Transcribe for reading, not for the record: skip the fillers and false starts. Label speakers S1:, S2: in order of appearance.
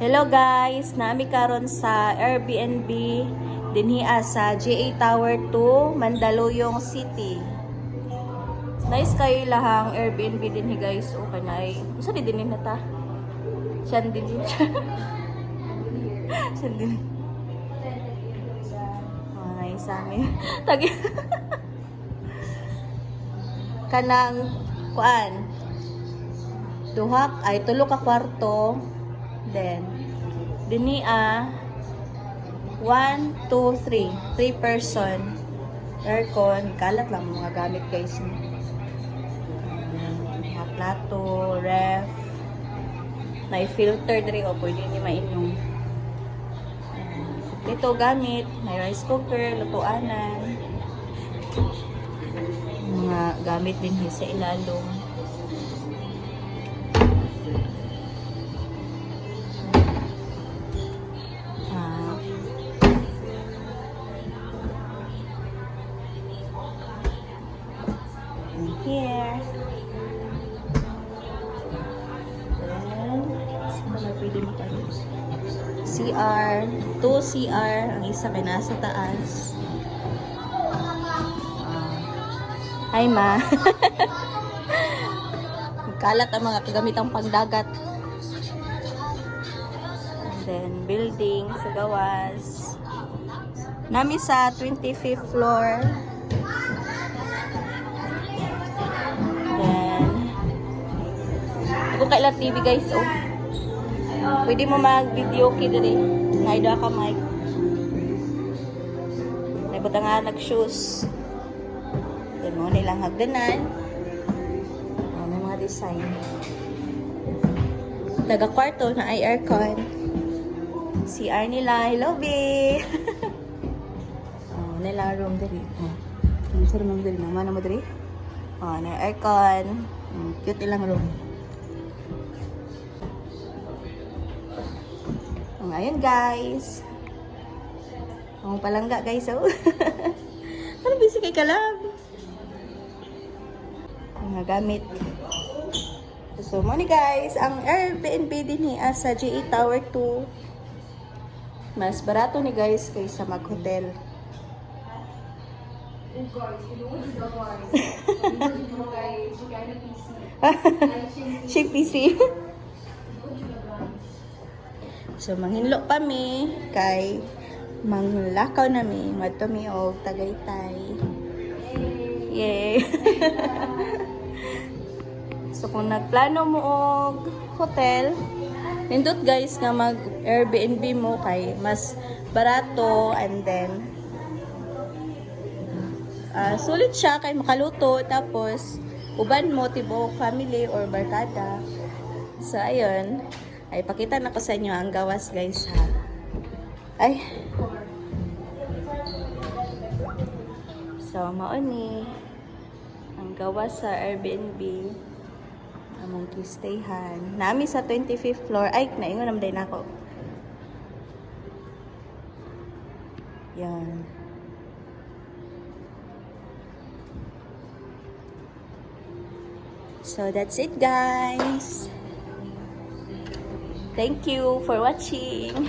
S1: Hello guys, nami karon sa Airbnb dinhi sa GA Tower 2, Mandaluyong City. Nice kayo lahang Airbnb dinhi guys. O kanay. Usa di dinhi na ta. Siyan dinhi. Siyan dinhi. Ay, sa amin. Tagi. Kanang kuan. Tulo ka kwarto. Then, dinhi 1, 2, 3. 3 person. Aircon. Kalat lang mga gamit guys. Mga plato, ref. May filter diri o pwede niyo mainom. Ito gamit. May rice cooker, lutuanan. Mga gamit din sa ilalong. Here. CR. 2 CR. Ang isa kay nasa taas. Hi, ma. Kalat ang mga kagamitang pangdagat. And then, building sa gawas. Nami sa 25th floor. Ako kaila TV guys, oh. Pwede mo mag-video kay diri. Naida ka mic. Naibutang nga nag-shoes. Yan mo nilang hagdanan. Oh, may mga design. Naga-kwarto na ay aircon. CR nila. Hello, babe. Oh, nila room diri. Oh. Ang sarap mo diri. Naman mo diri. Oh, na aircon. Cute ilang room. Ngayon guys. Ang palangga guys, oh. Ano busy kay kalab? Mga gamit. So mo ni guys, ang Airbnb din sa GA Tower 2. Mas barato ni guys kaysa mag-hotel.
S2: Oh guys,
S1: Shake PC. So, manghinlo pa mi kay manglakaw na mi madto mi og Tagaytay. Yay! So, kung nagplano mo og hotel, nindot guys nga mag Airbnb mo kay mas barato and then sulit siya kay makaluto tapos uban mo tibok family or barkada. So, ayun. Ay, pakita na ko sa inyo ang gawas, guys, ha. Ay. So, mauni. Ang gawas sa Airbnb. Among kistayhan. Nami sa 25th floor. Ay, naingon naman din ako. Yan. So, that's it, guys. Thank you for watching.